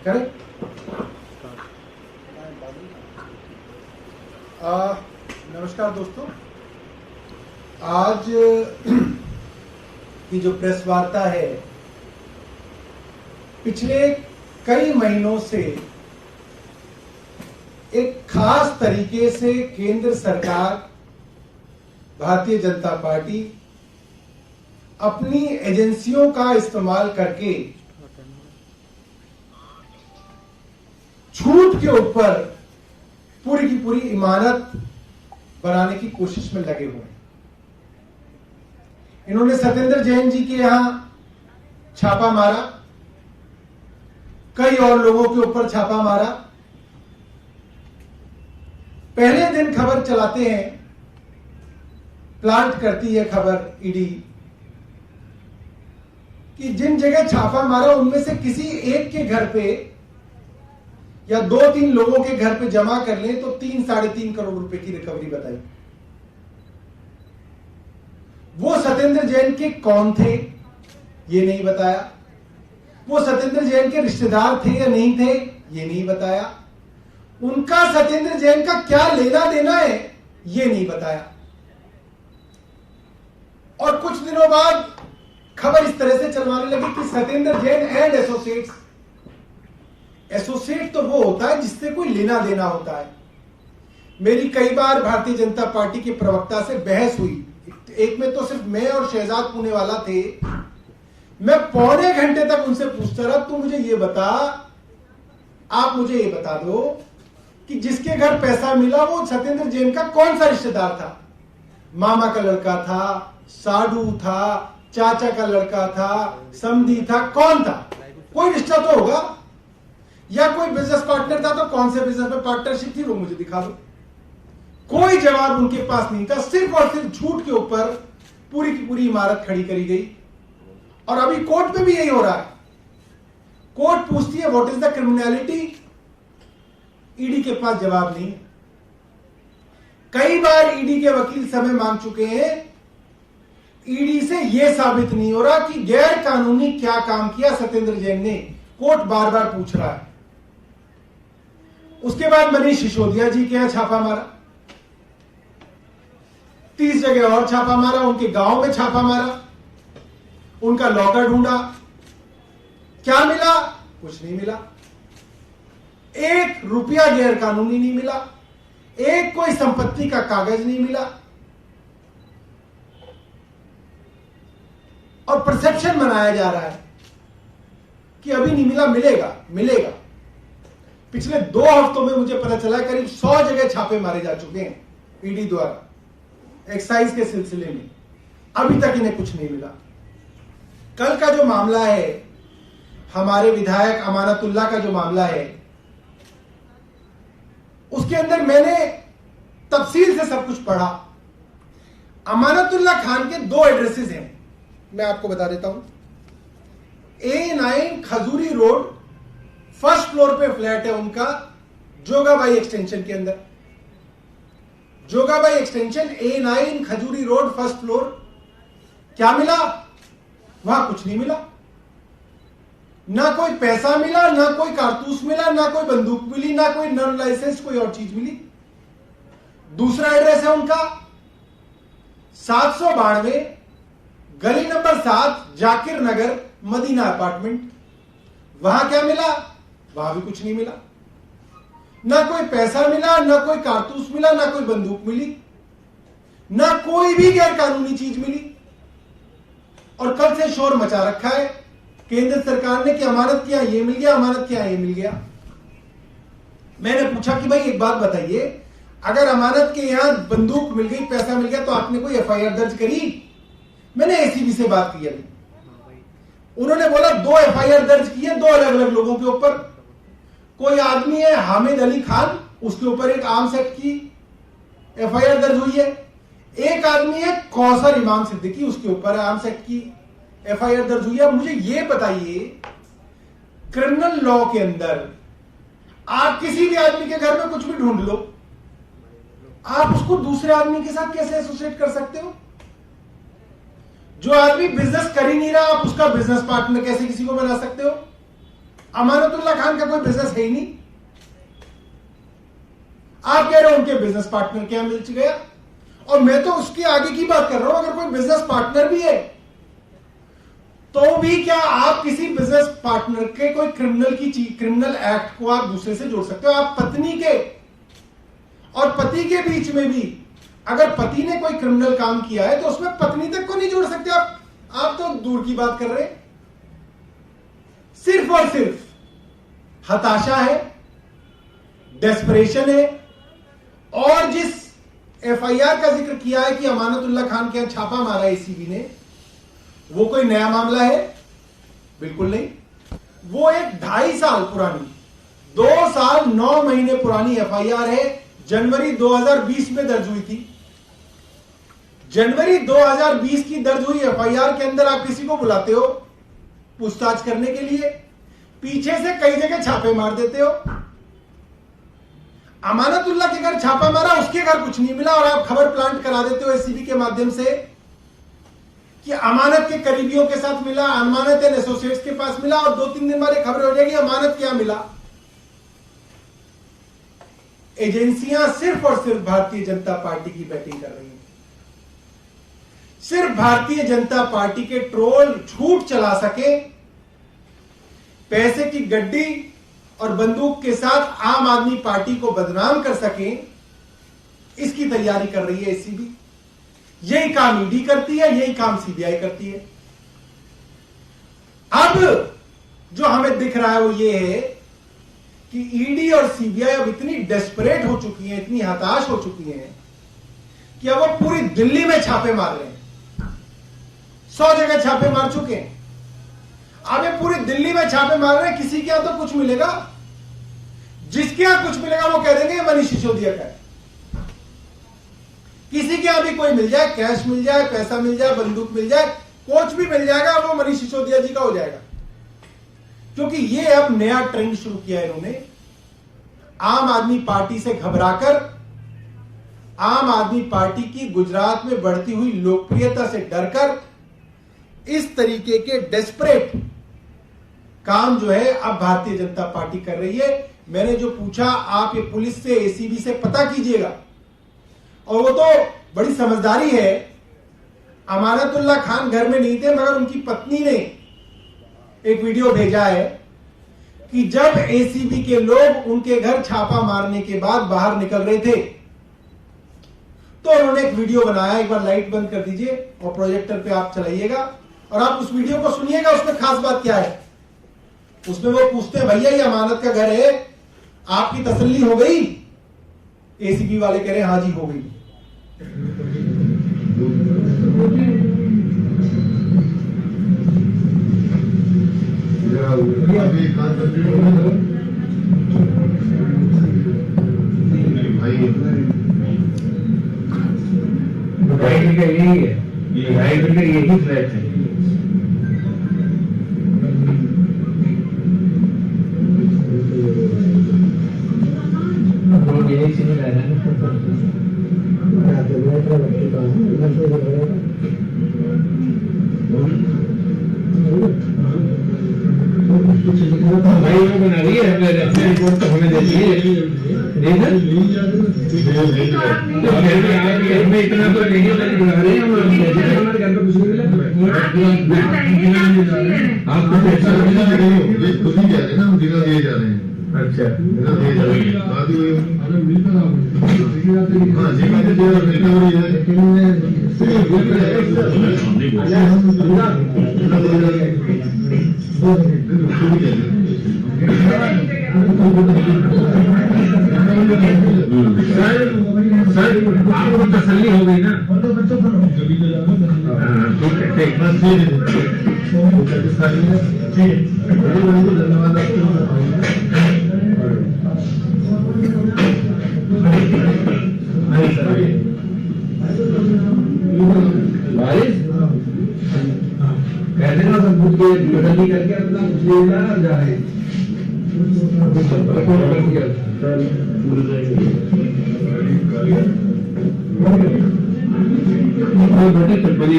Correct. नमस्कार दोस्तों, आज की जो प्रेस वार्ता है, पिछले कई महीनों से एक खास तरीके से केंद्र सरकार, भारतीय जनता पार्टी अपनी एजेंसियों का इस्तेमाल करके छूट के ऊपर पूरी की पूरी इमारत बनाने की कोशिश में लगे हुए हैं। इन्होंने सत्येंद्र जैन जी के यहां छापा मारा, कई और लोगों के ऊपर छापा मारा। पहले दिन खबर चलाते हैं, प्लांट करती है खबर ईडी कि जिन जगह छापा मारा उनमें से किसी एक के घर पे या 2-3 लोगों के घर पे जमा कर लें तो 3-3.5 करोड़ रुपए की रिकवरी बताई। वो सत्येंद्र जैन के कौन थे ये नहीं बताया, वो सत्येंद्र जैन के रिश्तेदार थे या नहीं थे ये नहीं बताया, उनका सत्येंद्र जैन का क्या लेना देना है ये नहीं बताया। और कुछ दिनों बाद खबर इस तरह से चलवाने लगी कि Satyendra Jain and associates. Associate तो वो होता है जिससे कोई लेना देना होता है। मेरी कई बार भारतीय जनता पार्टी के प्रवक्ता से बहस हुई, एक में तो सिर्फ मैं और शहजाद पुणेवाला थे। मैं पौने घंटे तक उनसे पूछता रहा, तू मुझे ये बता, आप मुझे ये बता दो कि जिसके घर पैसा मिला वो सत्येंद्र जैन का कौन सा रिश्तेदार था? मामा का लड़का था, साडू था, चाचा का लड़का था, समधी था, कौन था? कोई रिश्ता तो होगा, या कोई बिजनेस पार्टनर था तो कौन से बिजनेस में पार्टनरशिप थी वो मुझे दिखा दो। कोई जवाब उनके पास नहीं था। सिर्फ और सिर्फ झूठ के ऊपर पूरी की पूरी इमारत खड़ी करी गई। और अभी कोर्ट में भी यही हो रहा है। कोर्ट पूछती है what is the criminality, ED के पास जवाब नहीं। कई बार ईडी के वकील समय मांग चुके हैं, ईडी से यह साबित नहीं हो रहा कि गैर कानूनी क्या काम किया सत्येंद्र जैन ने। कोर्ट बार बार पूछ रहा है। उसके बाद मनीष सिसोदिया जी के यहां छापा मारा, 30 जगह और छापा मारा, उनके गांव में छापा मारा, उनका लॉकर ढूंढा। क्या मिला? कुछ नहीं मिला। 1 रुपया गैर कानूनी नहीं मिला, एक कोई संपत्ति का कागज नहीं मिला। और परसेप्शन बनाया जा रहा है कि अभी नहीं मिला, मिलेगा मिलेगा। पिछले 2 हफ्तों में मुझे पता चला करीब 100 जगह छापे मारे जा चुके हैं ईडी द्वारा एक्साइज के सिलसिले में, अभी तक इन्हें कुछ नहीं मिला। कल का जो मामला है, हमारे विधायक अमानतुल्लाह का जो मामला है, उसके अंदर मैंने तफसील से सब कुछ पढ़ा। अमानतुल्लाह खान के 2 एड्रेसेस हैं, मैं आपको बता देता हूं। A9 खजूरी रोड, फर्स्ट फ्लोर पे फ्लैट है उनका, जोगाबाई एक्सटेंशन के अंदर। जोगाबाई एक्सटेंशन, A9 खजूरी रोड, फर्स्ट फ्लोर। क्या मिला? वहां कुछ नहीं मिला। ना कोई पैसा मिला, ना कोई कारतूस मिला, ना कोई बंदूक मिली, ना कोई नॉन लाइसेंस कोई और चीज मिली। दूसरा एड्रेस है उनका 792 गली नंबर 7, जाकिर नगर, मदीना अपार्टमेंट। वहां क्या मिला? वहां भी कुछ नहीं मिला। ना कोई पैसा मिला, ना कोई कारतूस मिला, ना कोई बंदूक मिली, ना कोई भी गैर कानूनी चीज मिली। और कल से शोर मचा रखा है केंद्र सरकार ने कि अमानत किया ये मिल गया, अमानत किया ये मिल गया। मैंने पूछा कि भाई एक बात बताइए, अगर अमानत के यहां बंदूक मिल गई, पैसा मिल गया, तो आपने कोई एफआईआर दर्ज करी? मैंने एसीबी से बात की अभी, उन्होंने बोला 2 एफआईआर दर्ज की है 2 अलग अलग लोगों के ऊपर। कोई आदमी है हामिद अली खान, उसके ऊपर एक आर्म्स एक्ट की एफआईआर दर्ज हुई है। एक आदमी है कौसर इमाम सिद्दीकी, उसके ऊपर आर्म्स एक्ट की एफआईआर दर्ज हुई है। मुझे ये बताइए, क्रिमिनल लॉ के अंदर आप किसी भी आदमी के घर में कुछ भी ढूंढ लो, आप उसको दूसरे आदमी के साथ कैसे एसोसिएट कर सकते हो? जो आदमी बिजनेस कर ही नहीं रहा, आप उसका बिजनेस पार्टनर कैसे किसी को बना सकते हो? अमानतुल्लाह खान का कोई बिजनेस है ही नहीं। आप कह रहे हो उनके बिजनेस पार्टनर क्या मिल गया, और मैं तो उसके आगे की बात कर रहा हूं। अगर कोई बिजनेस पार्टनर भी है तो भी क्या आप किसी बिजनेस पार्टनर के कोई क्रिमिनल एक्ट को आप दूसरे से जोड़ सकते हो? आप पत्नी के और पति के बीच में भी अगर पति ने कोई क्रिमिनल काम किया है तो उसमें पत्नी तक को नहीं जोड़ सकते आप तो दूर की बात कर रहे हैं। सिर्फ और सिर्फ हताशा है, डेस्परेशन है, और जिस एफआईआर का जिक्र किया है कि अमानतुल्लाह खान के यहां छापा मारा एसीबी ने, वो कोई नया मामला है? बिल्कुल नहीं। वो एक 2.5 साल पुरानी, 2 साल 9 महीने पुरानी एफआईआर है। जनवरी 2020 में दर्ज हुई थी। जनवरी 2020 की दर्ज हुई एफआईआर के अंदर आप किसी को बुलाते हो पूछताछ करने के लिए, पीछे से कई जगह छापे मार देते हो। अमानतुल्लाह के घर छापा मारा, उसके घर कुछ नहीं मिला, और आप खबर प्लांट करा देते हो एसीबी के माध्यम से कि अमानत के करीबियों के साथ मिला, अमानत एंड एसोसिएट्स के पास मिला, और 2-3 दिन बाद खबर हो जाएगी अमानत क्या मिला। एजेंसियां सिर्फ और सिर्फ भारतीय जनता पार्टी की बैटिंग कर रही हैं। सिर्फ भारतीय जनता पार्टी के ट्रोल झूठ चला सके, पैसे की गड्डी और बंदूक के साथ आम आदमी पार्टी को बदनाम कर सके, इसकी तैयारी कर रही है एसीबी। यही काम ईडी करती है, यही काम सीबीआई करती है। अब जो हमें दिख रहा है वो ये है कि ईडी और सीबीआई अब इतनी डेस्परेट हो चुकी हैं, इतनी हताश हो चुकी हैं कि अब वो पूरी दिल्ली में छापे मार रहे हैं। 100 जगह छापे मार चुके हैं, अब ये पूरी दिल्ली में छापे मार रहे हैं। किसी के यहां तो कुछ मिलेगा, जिसके यहां कुछ मिलेगा वो कह देंगे मनीष सिसोदिया का है। किसी के यहां भी कोई मिल जाए, कैश मिल जाए, पैसा मिल जाए, बंदूक मिल जाए, कोच भी मिल जाएगा, वो मनीष सिसोदिया जी का हो जाएगा। क्योंकि ये अब नया ट्रेंड शुरू किया है इन्होंने, आम आदमी पार्टी से घबराकर, आम आदमी पार्टी की गुजरात में बढ़ती हुई लोकप्रियता से डरकर इस तरीके के डेस्परेट काम जो है अब भारतीय जनता पार्टी कर रही है। मैंने जो पूछा, आप ये पुलिस से, एसीबी से पता कीजिएगा, और वो तो बड़ी समझदारी है। अमानतुल्लाह खान घर में नहीं थे, मगर उनकी पत्नी ने एक वीडियो भेजा है कि जब एसीबी के लोग उनके घर छापा मारने के बाद बाहर निकल रहे थे तो उन्होंने एक वीडियो बनाया। एक बार लाइट बंद कर दीजिए और प्रोजेक्टर पे आप चलाइएगा और आप उस वीडियो को सुनिएगा। उसमें खास बात क्या है, उसमें वो पूछते हैं, भैया ये अमानत का घर है, आपकी तसल्ली हो गई? एसीबी वाले कह रहे हैं हाँ जी हो गई। यही है, यही फ्लैट है। यही से नहीं रहना भाई वो बना रही है, अपने रिपोर्ट तो हमें दे दी हमें इतना तो नहीं बुला रहे हैं, हमारे घर पर कुछ नहीं मिला। आप कुछ ऐसा खुद ही जा रहे हैं ना, हम जिला दिए जा रहे हैं। अच्छा सर आपको तसल्ली हो गई ना? कहते ना सब कुछ तसल्ली करके अपना कुछ जा रहे हैं। बड़ी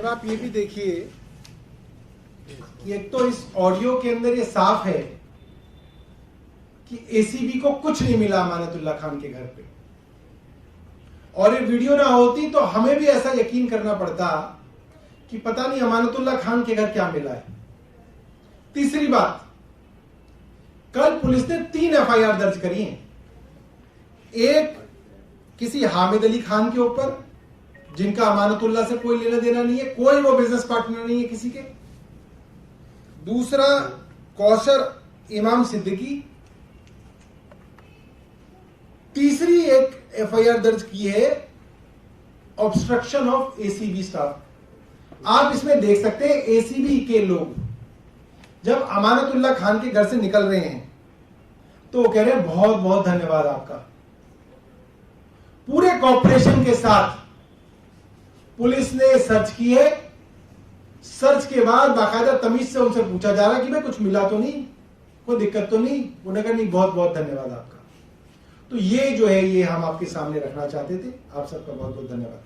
आप ये भी देखिए कि एक तो इस ऑडियो के अंदर ये साफ है कि एसीबी को कुछ नहीं मिला अमानतुल्लाह खान के घर पे, और ये वीडियो ना होती तो हमें भी ऐसा यकीन करना पड़ता कि पता नहीं अमानतुल्लाह खान के घर क्या मिला है। तीसरी बात, कल पुलिस ने 3 एफआईआर दर्ज करी हैं। एक किसी हामिद अली खान के ऊपर, जिनका अमानतुल्लाह से कोई लेना देना नहीं है, कोई वो बिजनेस पार्टनर नहीं है किसी के। दूसरा कौशर इमाम सिद्दीकी। तीसरी एक एफआईआर दर्ज की है ऑब्स्ट्रक्शन ऑफ एसीबी स्टाफ। आप इसमें देख सकते हैं एसीबी के लोग जब अमानतुल्लाह खान के घर से निकल रहे हैं तो वो कह रहे हैं बहुत बहुत धन्यवाद आपका। पूरे कॉर्पोरेशन के साथ पुलिस ने सर्च की है। सर्च के बाद बाकायदा तमीज से उनसे पूछा जा रहा है कि भाई कुछ मिला तो नहीं, कोई दिक्कत तो नहीं। उन्होंने कहा नहीं, बहुत बहुत धन्यवाद आपका। तो ये जो है ये हम आपके सामने रखना चाहते थे। आप सबका बहुत बहुत धन्यवाद।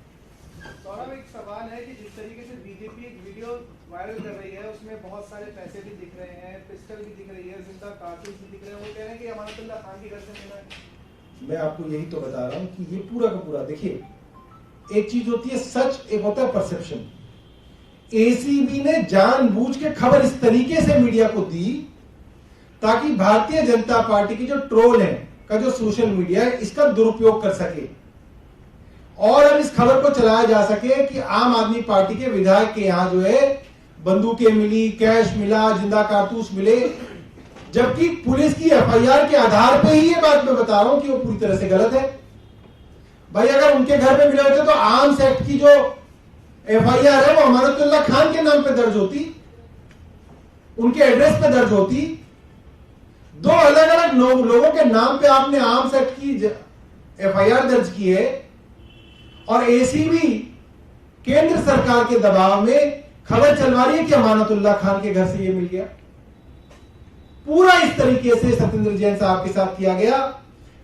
सौरभ, एक सवाल है कि जिस तरीके से बीजेपी एक वीडियो वायरल कर रही है उसमें बहुत सारे पैसे भी दिख रहे हैं, पिस्टल भी दिख रही है, जिंदा कारतूस भी दिख रहे हैं, वो कह रहे हैं कि अमानतुल्लाह खान के घर से मिला है। मैं आपको यही तो बता रहा हूं कि ये पूरा का पूरा देखिए, एक चीज होती है सच, एक होता है परसेप्शन। एसीबी ने जानबूझ के खबर इस तरीके से मीडिया को दी ताकि भारतीय जनता पार्टी की जो ट्रोल है का जो सोशल मीडिया है इसका दुरुपयोग कर सके, और अब इस खबर को चलाया जा सके कि आम आदमी पार्टी के विधायक के यहां जो है बंदूकें मिली, कैश मिला, जिंदा कारतूस मिले, जबकि पुलिस की एफआईआर के आधार पे ही ये बात मैं बता रहा हूं कि वो पूरी तरह से गलत है। भाई अगर उनके घर में मिले होते तो आर्म्स एक्ट की जो एफआईआर है वो अमानतुल्लाह खान के नाम पे दर्ज होती, उनके एड्रेस पे दर्ज होती। 2 अलग अलग लोगों के नाम पे आपने आर्म्स एक्ट की एफआईआर दर्ज की है, और एसीबी केंद्र सरकार के दबाव में खबर चलवा रही है कि अमानतुल्लाह खान के घर से ये मिल गया। पूरा इस तरीके से सत्येंद्र जैन साहब के साथ किया गया।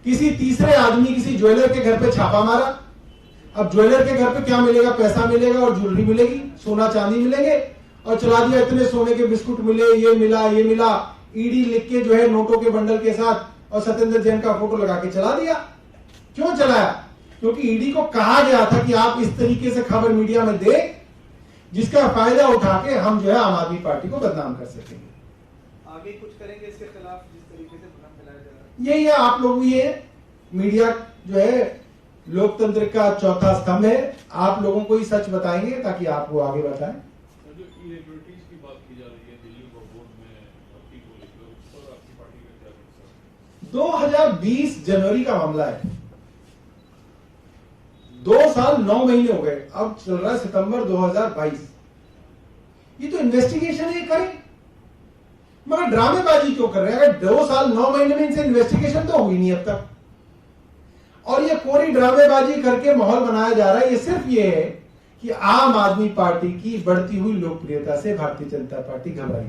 किसी तीसरे आदमी किसी ज्वेलर के घर पे छापा मारा। अब ज्वेलर के घर पे क्या मिलेगा? पैसा मिलेगा और ज्वेलरी मिलेगी, सोना चांदी मिलेंगे, और चला दिया इतने सोने के बिस्कुट मिले, ये मिला ये मिला, ईडी लिख के जो है नोटों के बंडल के साथ, और सत्येंद्र जैन का फोटो लगा के चला दिया। क्यों चलाया? क्योंकि ईडी को कहा गया था कि आप इस तरीके से खबर मीडिया में दे जिसका फायदा उठा के हम जो है आम आदमी पार्टी को बदनाम कर सकेंगे। आगे कुछ करेंगे इसके खिलाफ जिस तरीके से भ्रम फैलाया जा रहा है? यही है, आप लोग भी ये मीडिया जो है लोकतंत्र का चौथा स्तंभ है। आप लोगों को ही सच बताएंगे ताकि आप वो आगे बढ़ाएं। जो इरेगुलरिटीज की बात की जा रही है दिल्ली बोर्ड में भर्ती को लेकर, उस पर आपकी पार्टी का क्या कहना है? 2020 जनवरी का मामला है। 2 साल 9 महीने हो गए, अब चल रहा है सितंबर 2022। ये तो इन्वेस्टिगेशन है, करें, मगर ड्रामेबाजी क्यों कर रहे हैं? अगर 2 साल 9 महीने में इनसे इन्वेस्टिगेशन तो हुई नहीं अब तक, और ये कोरी ड्रामेबाजी करके माहौल बनाया जा रहा है। ये सिर्फ ये है कि आम आदमी पार्टी की बढ़ती हुई लोकप्रियता से भारतीय जनता पार्टी घबराई।